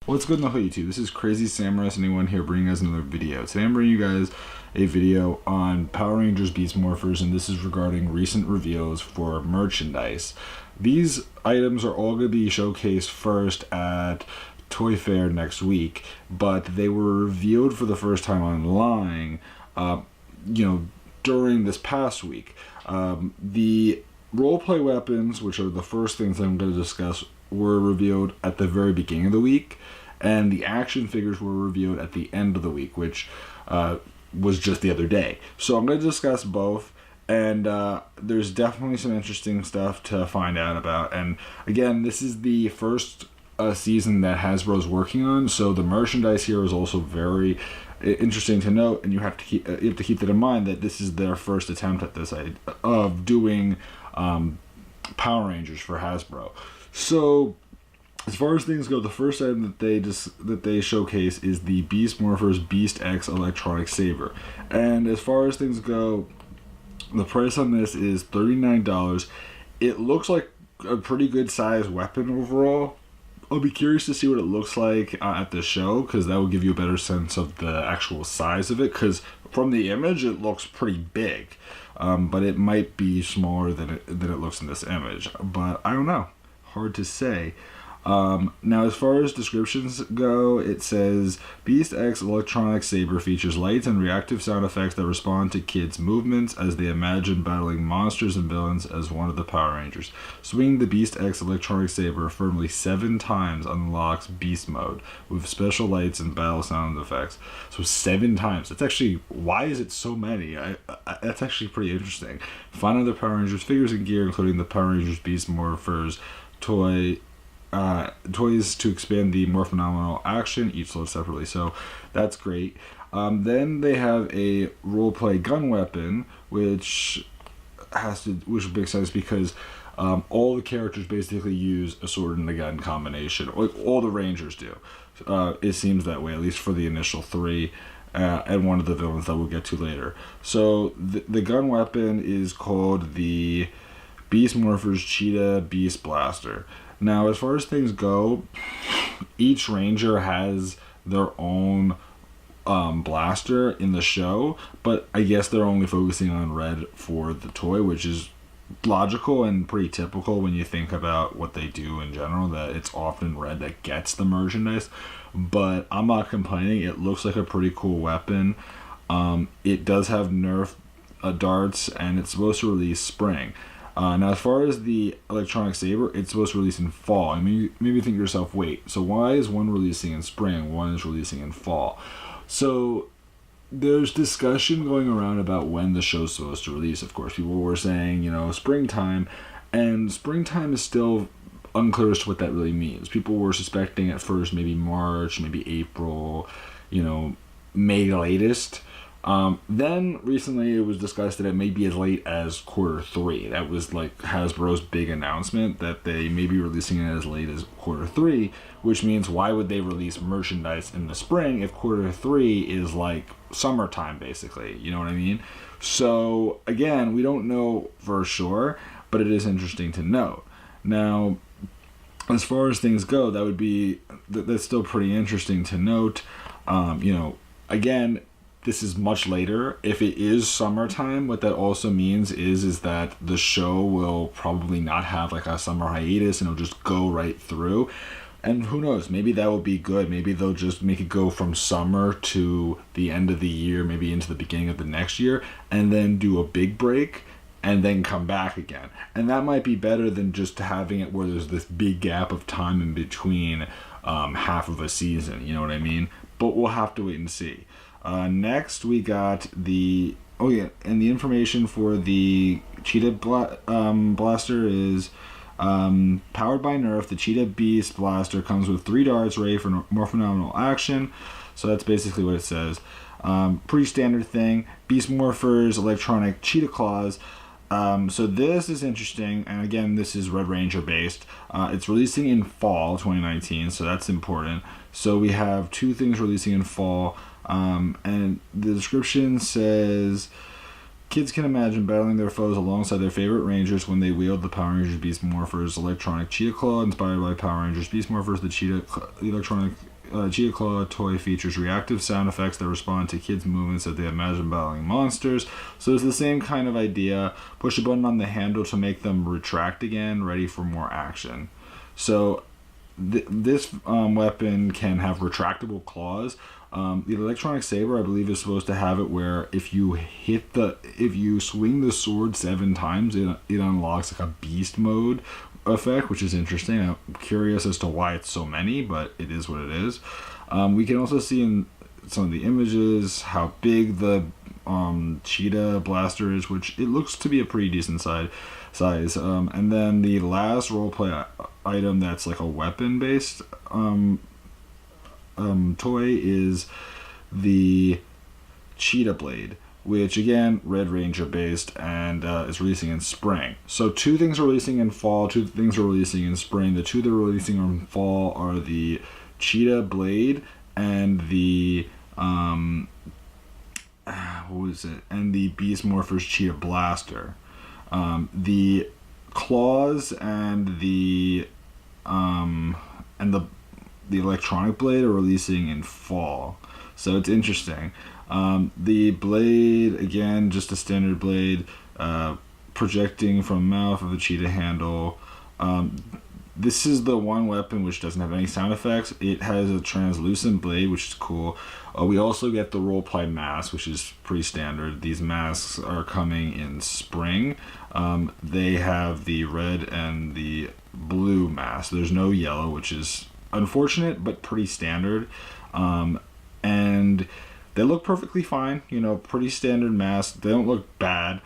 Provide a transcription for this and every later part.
What's good in the hood, YouTube? This is Crazy Samurai Anyone here bringing us another video. Today I'm bringing you guys a video on Power Rangers Beast Morphers, and this is regarding recent reveals for merchandise. These items are all going to be showcased first at Toy Fair next week, but they were revealed for the first time online, during this past week. The roleplay weapons, which are the first things I'm going to discuss, were revealed at the very beginning of the week, and the action figures were revealed at the end of the week, which was just the other day. So I'm going to discuss both, and there's definitely some interesting stuff to find out about. And again, this is the first season that Hasbro's working on, so the merchandise here is also very interesting to note, and you have to keep that in mind, that this is their first attempt at this of doing Power Rangers for Hasbro. So, as far as things go, the first item that they showcase is the Beast Morphers Beast X Electronic Saber. And as far as things go, the price on this is $39. It looks like a pretty good size weapon overall. I'll be curious to see what it looks like at the show, because that will give you a better sense of the actual size of it, because from the image it looks pretty big, but it might be smaller than it looks in this image, but I don't know. Hard to say. Now, as far as descriptions go, it says Beast X Electronic Saber features lights and reactive sound effects that respond to kids' movements as they imagine battling monsters and villains as one of the Power Rangers. Swinging the Beast X Electronic Saber firmly 7 times unlocks Beast Mode with special lights and battle sound effects. So 7 times. That's actually, why is it so many? That's actually pretty interesting. Find other Power Rangers figures and gear, including the Power Rangers Beast Morphers toys to expand the more phenomenal action, each sold separately, so that's great. Then they have a roleplay gun weapon, which makes sense because all the characters basically use a sword and a gun combination, like all the Rangers do. It seems that way, at least for the initial 3. And one of the villains that we'll get to later. So the gun weapon is called the Beast Morphers Cheetah Beast Blaster. Now, as far as things go, each Ranger has their own blaster in the show, but I guess they're only focusing on red for the toy, which is logical and pretty typical when you think about what they do in general, that it's often red that gets the merchandise. But I'm not complaining. It looks like a pretty cool weapon. It does have Nerf darts, and it's supposed to release spring. Now, as far as the Electronic Saber, it's supposed to release in fall. I mean, maybe think to yourself, wait, so why is one releasing in spring, one is releasing in fall? So there's discussion going around about when the show's supposed to release. Of course, people were saying, springtime, and springtime is still unclear as to what that really means. People were suspecting at first maybe March, maybe April, May latest. Then recently it was discussed that it may be as late as Q3. That was like Hasbro's big announcement, that they may be releasing it as late as Q3, which means why would they release merchandise in the spring if Q3 is like summertime, basically? You know what I mean? So again, we don't know for sure, but it is interesting to note. Now, as far as things go, that's still pretty interesting to note. Again, this is much later. If it is summertime, what that also means is that the show will probably not have like a summer hiatus, and it'll just go right through. And who knows, maybe that will be good. Maybe they'll just make it go from summer to the end of the year, maybe into the beginning of the next year, and then do a big break and then come back again. And that might be better than just having it where there's this big gap of time in between half of a season, you know what I mean? But we'll have to wait and see. Next, we got and the information for the Cheetah Blaster is powered by Nerf. The Cheetah Beast Blaster comes with 3 darts, ready for more phenomenal action. So that's basically what it says. Pretty standard thing. Beast Morphers Electronic Cheetah Claws. So this is interesting, and again, this is Red Ranger based. It's releasing in fall 2019, so that's important. So we have 2 things releasing in fall. And the description says Kids can imagine battling their foes alongside their favorite Rangers when they wield the Power Rangers Beast Morphers electronic Cheetah Claw, inspired by Power Rangers Beast Morphers. The Cheetah electronic Cheetah Claw toy features reactive sound effects that respond to kids' movements that they imagine battling monsters. So it's the same kind of idea. Push a button on the handle to make them retract again, ready for more action. So this weapon can have retractable claws. The electronic saber, I believe, is supposed to have it where if you swing the sword 7 times, it unlocks like a beast mode effect, which is interesting. I'm curious as to why it's so many, but it is what it is. We can also see in some of the images how big the cheetah blaster is, which it looks to be a pretty decent size. And then the last roleplay item that's like a weapon-based toy is the cheetah blade, which again, Red Ranger based, and is releasing in spring. So 2 things are releasing in fall, 2 things are releasing in spring. The 2 that are releasing in fall are the cheetah blade and the and the Beast Morphers cheetah blaster. The claws and the electronic blade are releasing in fall, so it's interesting. The blade, again, just a standard blade, projecting from mouth of the cheetah handle. This is the one weapon which doesn't have any sound effects. It has a translucent blade, which is cool. We also get the roleplay mask, which is pretty standard. These masks are coming in spring. They have the red and the blue mask. There's no yellow, which is unfortunate, but pretty standard. And they look perfectly fine, pretty standard masks. They don't look bad.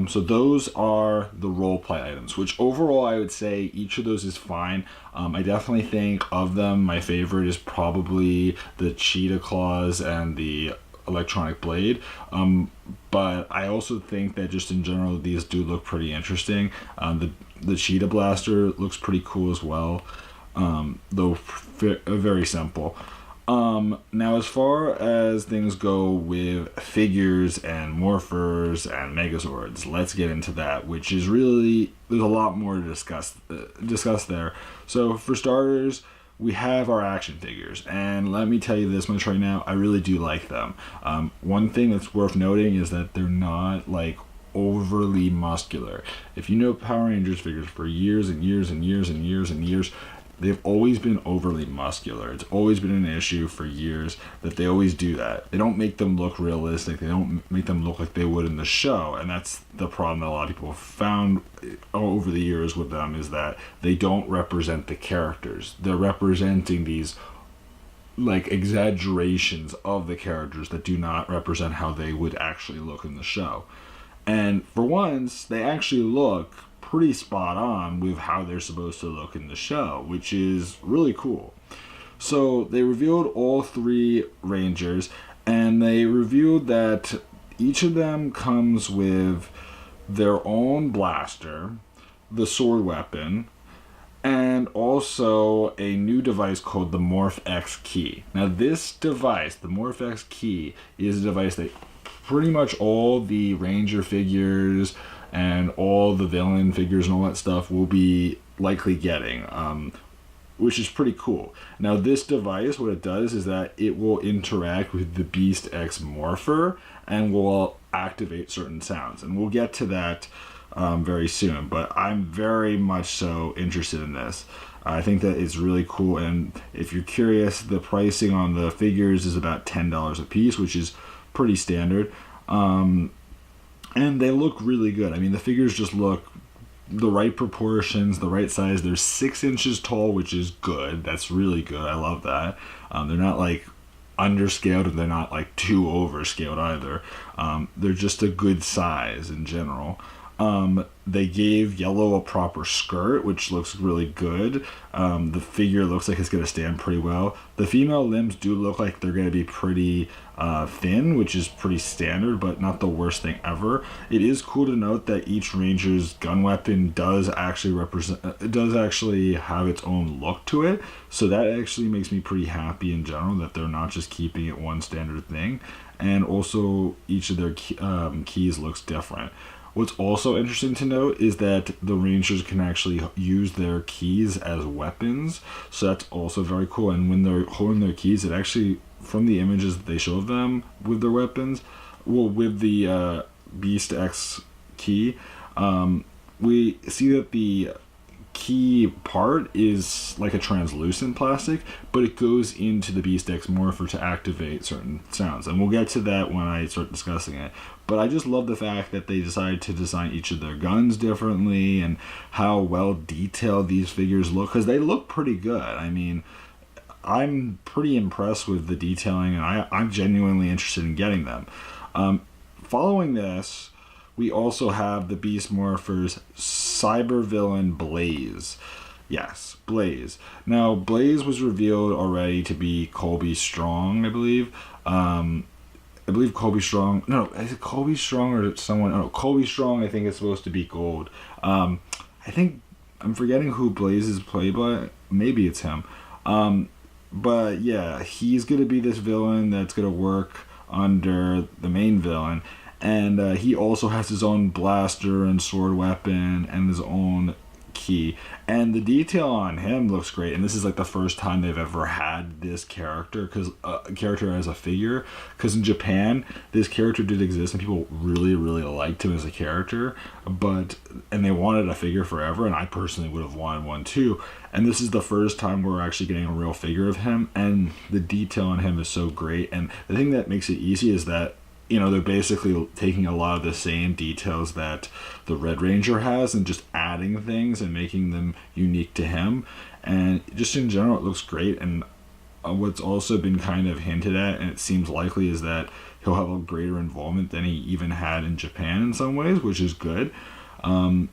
So those are the roleplay items, which overall I would say each of those is fine. I definitely think of them, my favorite is probably the cheetah claws and the electronic blade. But I also think that just in general, these do look pretty interesting. The cheetah blaster looks pretty cool as well, though very simple. Now, as far as things go with figures and morphers and megazords, let's get into that, which is really, there's a lot more to discuss there. So for starters, we have our action figures, and let me tell you this much right now, I really do like them. One thing that's worth noting is that they're not like overly muscular. If you know Power Rangers figures for years and years and years and years and years, they've always been overly muscular. It's always been an issue for years that they always do that. They don't make them look realistic. They don't make them look like they would in the show. And that's the problem that a lot of people have found over the years with them, is that they don't represent the characters. They're representing these like exaggerations of the characters that do not represent how they would actually look in the show. And for once, they actually look pretty spot on with how they're supposed to look in the show, which is really cool. So they revealed all 3 Rangers, and they revealed that each of them comes with their own blaster, the sword weapon, and also a new device called the Morph X key. Now this device, the Morph X key, is a device that pretty much all the Ranger figures and all the villain figures and all that stuff will be likely getting, which is pretty cool. Now this device, what it does is that it will interact with the Beast X Morpher and will activate certain sounds, and we'll get to that very soon, but I'm very much so interested in this. I think that it's really cool, and if you're curious, the pricing on the figures is about $10 a piece, which is pretty standard. And they look really good. I mean, the figures just look the right proportions, the right size. They're 6 inches tall, which is good. That's really good. I love that. They're not like underscaled, and they're not like too overscaled either. They're just a good size in general. They gave Yellow a proper skirt, which looks really good. The figure looks like it's going to stand pretty well. The female limbs do look like they're going to be pretty thin, which is pretty standard, but not the worst thing ever. It is cool to note that each Ranger's gun weapon does actually have its own look to it, so that actually makes me pretty happy in general that they're not just keeping it one standard thing. And also each of their keys looks different. What's also interesting to note is that the Rangers can actually use their keys as weapons, so that's also very cool. And when they're holding their keys, it actually, from the images that they show of them with their weapons, well, with the Beast X key, we see that the key part is like a translucent plastic, but it goes into the Beast X Morpher to activate certain sounds, and we'll get to that when I start discussing it. But I just love the fact that they decided to design each of their guns differently, and how well detailed these figures look, because they look pretty good. I mean, I'm pretty impressed with the detailing, and I'm genuinely interested in getting them. Following this, we also have the Beast Morphers cyber villain Blaze. Yes, Blaze. Now, Blaze was revealed already to be Colby Strong, I believe. I believe Colby Strong. No, is it Colby Strong or someone? No, Colby Strong, I think, is supposed to be Gold. I think I'm forgetting who Blaze is played by. Maybe it's him. But yeah, he's going to be this villain that's going to work under the main villain. And he also has his own blaster and sword weapon and his own key. And the detail on him looks great. And this is like the first time they've ever had this character, character as a figure. Because in Japan, this character did exist and people really, really liked him as a character. And they wanted a figure forever. And I personally would have wanted one too. And this is the first time we're actually getting a real figure of him. And the detail on him is so great. And the thing that makes it easy is that, you know, they're basically taking a lot of the same details that the Red Ranger has and just adding things and making them unique to him. And just in general, it looks great. And what's also been kind of hinted at, and it seems likely, is that he'll have a greater involvement than he even had in Japan in some ways, which is good. And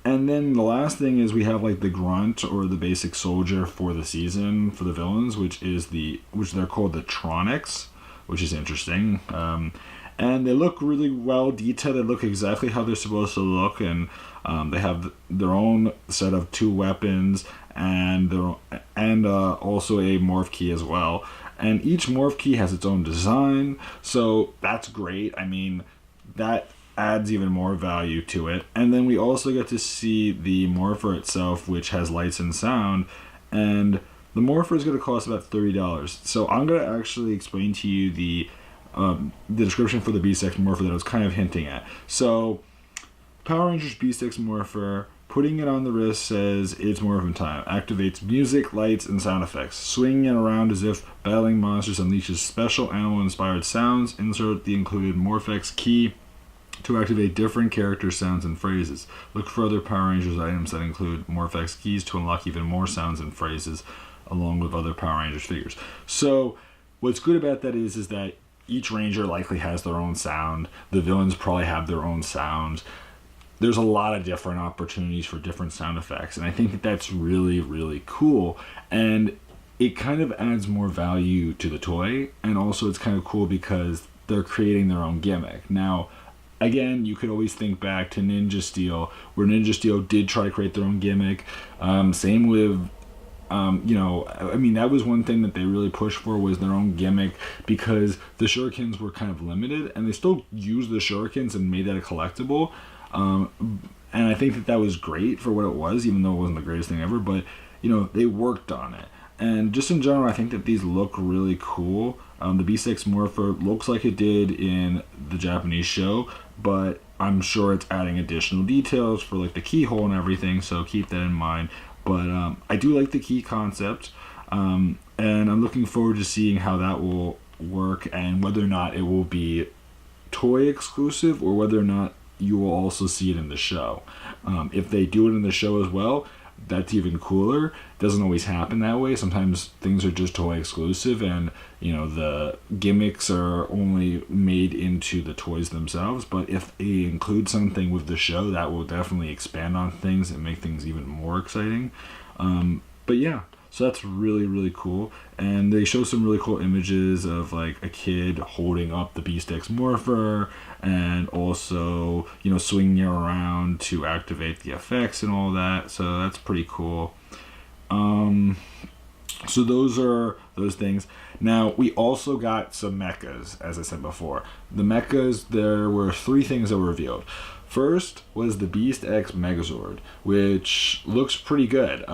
then the last thing is we have like the grunt, or the basic soldier for the season for the villains, which they're called the Tronics, which is interesting. And they look really well detailed. They look exactly how they're supposed to look, and they have their own set of 2 weapons and also a morph key as well. And each morph key has its own design, so that's great. I mean, that adds even more value to it. And then we also get to see the Morpher itself, which has lights and sound, and the Morpher is going to cost about $30. So I'm going to actually explain to you the description for the Beast X Morpher that I was kind of hinting at. So, Power Rangers Beast X Morpher, putting it on the wrist says it's Morphin time. Activates music, lights, and sound effects. Swinging it around as if battling monsters, unleashes special animal-inspired sounds. Insert the included Morphex key to activate different character sounds and phrases. Look for other Power Rangers items that include Morphex keys to unlock even more sounds and phrases, along with other Power Rangers figures. So, what's good about that is that each Ranger likely has their own sound. The villains probably have their own sounds. There's a lot of different opportunities for different sound effects, and I think that that's really, really cool. And it kind of adds more value to the toy, and also it's kind of cool because they're creating their own gimmick. Now, again, you could always think back to Ninja Steel, where Ninja Steel did try to create their own gimmick. Same with that was one thing that they really pushed for, was their own gimmick, because the shurikens were kind of limited, and they still used the shurikens and made that a collectible. And I think that was great for what it was, even though it wasn't the greatest thing ever, but, they worked on it. And just in general, I think that these look really cool. The B6 Morpher looks like it did in the Japanese show, but I'm sure it's adding additional details for like the keyhole and everything, so keep that in mind. But I do like the key concept, and I'm looking forward to seeing how that will work, and whether or not it will be toy exclusive, or whether or not you will also see it in the show. If they do it in the show as well, that's even cooler. It doesn't always happen that way. Sometimes things are just toy exclusive, and the gimmicks are only made into the toys themselves. But if they include something with the show, that will definitely expand on things and make things even more exciting. But yeah, so that's really, really cool. And they show some really cool images of like a kid holding up the Beast X Morpher, and also swinging it around to activate the effects and all that. So that's pretty cool. So those are those things. Now, we also got some mechas, as I said before. The mechas, there were 3 things that were revealed. First was the Beast X Megazord, which looks pretty good.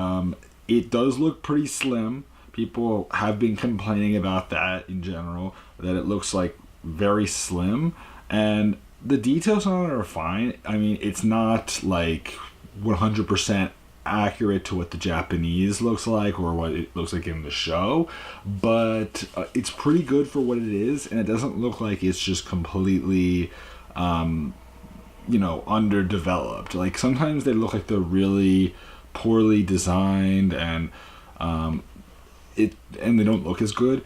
It does look pretty slim. People have been complaining about that in general, that it looks like very slim. And the details on it are fine. I mean, it's not like 100% accurate to what the Japanese looks like or what it looks like in the show, but it's pretty good for what it is, and it doesn't look like it's just completely underdeveloped. Like, sometimes they look like they're really poorly designed and they don't look as good.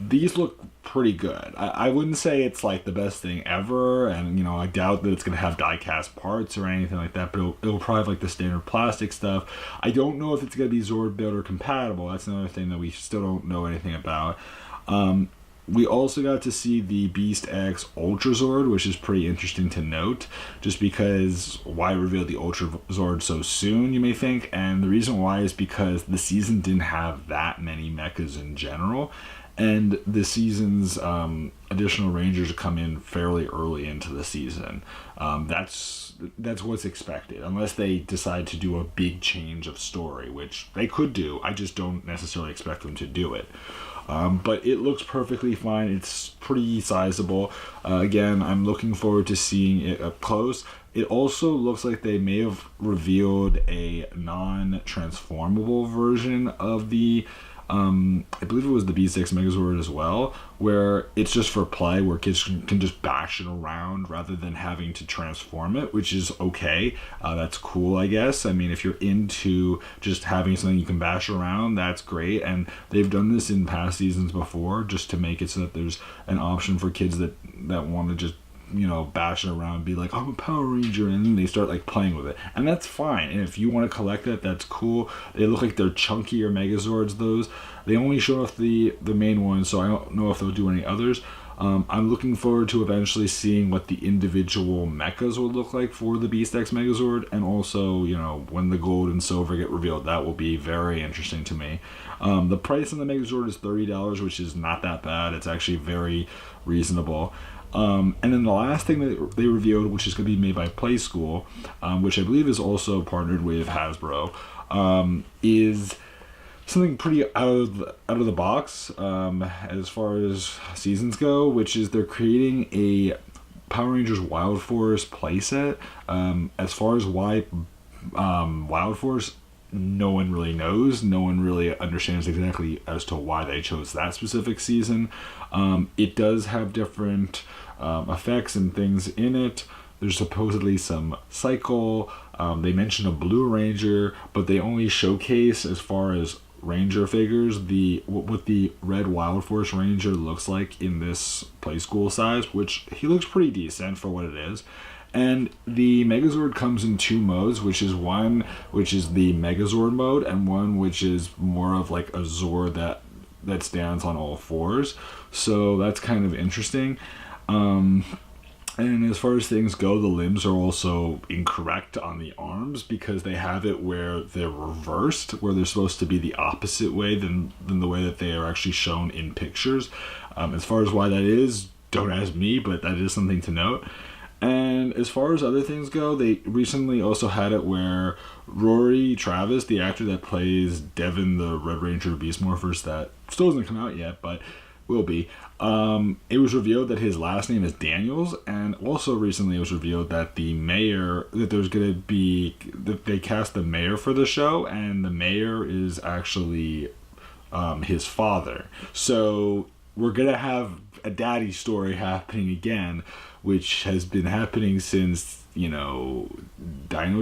These look pretty good. I wouldn't say it's like the best thing ever, and I doubt that it's going to have die-cast parts or anything like that, but it'll probably have like the standard plastic stuff. I don't know if it's going to be Zord builder compatible. That's another thing that we still don't know anything about. We also got to see the Beast X Ultra Zord, which is pretty interesting to note, just because why reveal the Ultra Zord so soon, you may think, and the reason why is because the season didn't have that many mechas in general, and the season's additional Rangers come in fairly early into the season. That's what's expected, unless they decide to do a big change of story, which they could do. I just don't necessarily expect them to do it. But it looks perfectly fine. It's pretty sizable. Again, I'm looking forward to seeing it up close. It also looks like they may have revealed a non-transformable version of the I believe it was the Beast X Megazord as well, where it's just for play, where kids can just bash it around rather than having to transform it, which is okay. That's cool, I guess. I mean, if you're into just having something you can bash around, that's great. And they've done this in past seasons before, just to make it so that there's an option for kids that want to just bash it around and be like, I'm a Power Ranger, and then they start like playing with it, and that's fine. And if you want to collect that, that's cool. They look like they're chunkier Megazords. Those, they only show off the main ones, so I don't know if they'll do any others. I'm looking forward to eventually seeing what the individual mechas would look like for the Beast X Megazord, and also when the gold and silver get revealed, that will be very interesting to me. The price on the Megazord is $30, which is not that bad. It's actually very reasonable. And then the last thing that they revealed, which is going to be made by Play School, which I believe is also partnered with Hasbro, is something pretty out of the box as far as seasons go, which is they're creating a Power Rangers Wild Force playset. As far as why Wild Force, no one really knows. No one really understands exactly as to why they chose that specific season. It does have different effects and things in it. There's supposedly some cycle. They mentioned a Blue Ranger, but they only showcase, as far as Ranger figures, what the Red Wild Force Ranger looks like in this Play School size, which he looks pretty decent for what it is. And the Megazord comes in 2 modes, which is one which is the Megazord mode, and one which is more of like a Zord that stands on all 4s. So that's kind of interesting. And as far as things go, the limbs are also incorrect on the arms, because they have it where they're reversed, where they're supposed to be the opposite way than the way that they are actually shown in pictures. As far as why that is, don't ask me, but that is something to note. And as far as other things go, they recently also had it where Rory Travis, the actor that plays Devin, the Red Ranger Beast Morphers, that still hasn't come out yet, but will be, it was revealed that his last name is Daniels, and also recently it was revealed that that they cast the mayor for the show, and the mayor is actually his father. So we're gonna have a daddy story happening again, which has been happening since Dino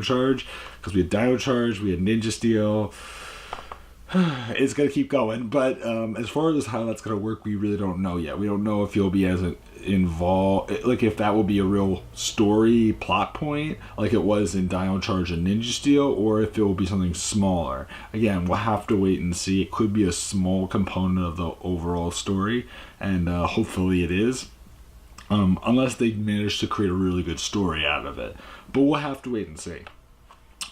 Charge, because we had Dino Charge, we had Ninja Steel. It's gonna keep going, but as far as how that's gonna work, we really don't know yet. We don't know if he'll be as involved, like if that will be a real story plot point like it was in Dino Charge and Ninja Steel, or if it will be something smaller. Again, we'll have to wait and see. It could be a small component of the overall story, and hopefully it is, unless they manage to create a really good story out of it, but we'll have to wait and see.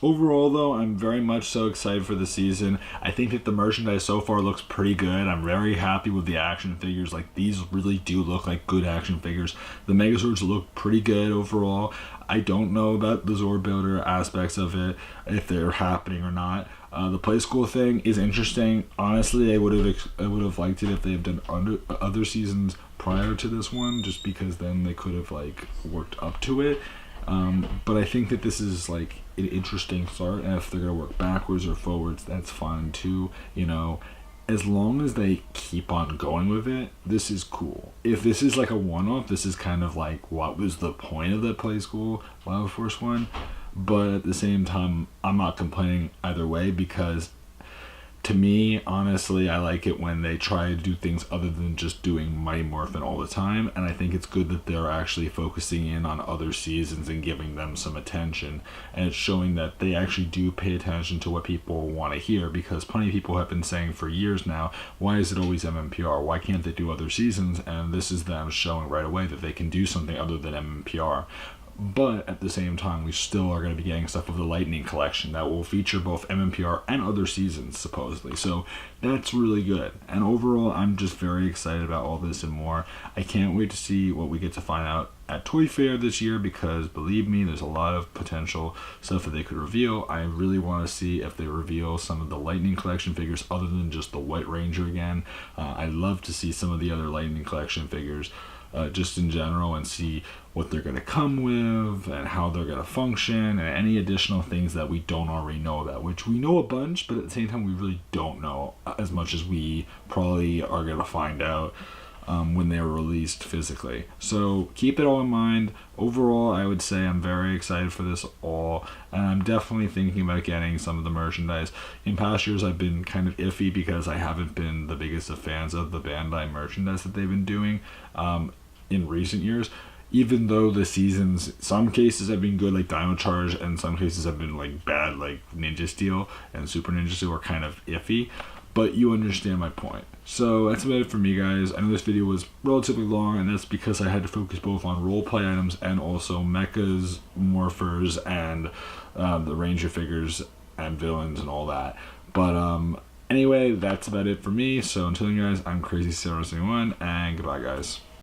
Overall, though, I'm very much so excited for the season. I think that the merchandise so far looks pretty good. I'm very happy with the action figures. Like, these really do look like good action figures. The Megazords look pretty good overall. I don't know about the Zord Builder aspects of it, if they're happening or not. The play school thing is interesting. Honestly, I would have liked it if they had done other seasons prior to this one, just because then they could have like worked up to it. But I think that this is like an interesting start, and if they're gonna work backwards or forwards, that's fine too. You know, as long as they keep on going with it, this is cool. If this is like a one-off, this is kind of like what was the point of the Play School Wild Force one. But at the same time, I'm not complaining either way, because to me, honestly, I like it when they try to do things other than just doing Mighty Morphin all the time, and I think it's good that they're actually focusing in on other seasons and giving them some attention, and it's showing that they actually do pay attention to what people want to hear, because plenty of people have been saying for years now, why is it always MMPR? Why can't they do other seasons? And this is them showing right away that they can do something other than MMPR. But at the same time, we still are going to be getting stuff of the Lightning Collection that will feature both MMPR and other seasons, supposedly. So that's really good. And overall, I'm just very excited about all this and more. I can't wait to see what we get to find out at Toy Fair this year, because believe me, there's a lot of potential stuff that they could reveal. I really want to see if they reveal some of the Lightning Collection figures other than just the White Ranger again. I'd love to see some of the other Lightning Collection figures. Just in general, and see what they're going to come with and how they're going to function, and any additional things that we don't already know about, which we know a bunch, but at the same time we really don't know as much as we probably are going to find out when they're released physically. So keep it all in mind. Overall, I would say I'm very excited for this all, and I'm definitely thinking about getting some of the merchandise. In past years, I've been kind of iffy because I haven't been the biggest of fans of the Bandai merchandise that they've been doing in recent years. Even though the seasons, some cases have been good, like Dino Charge, and some cases have been like bad, like Ninja Steel and Super Ninja Steel are kind of iffy. But you understand my point. So that's about it for me, guys. I know this video was relatively long, and that's because I had to focus both on roleplay items and also mechas, morphers, and the Ranger figures and villains and all that. But anyway, that's about it for me. So until then, guys, I'm Crazy 71, and goodbye, guys.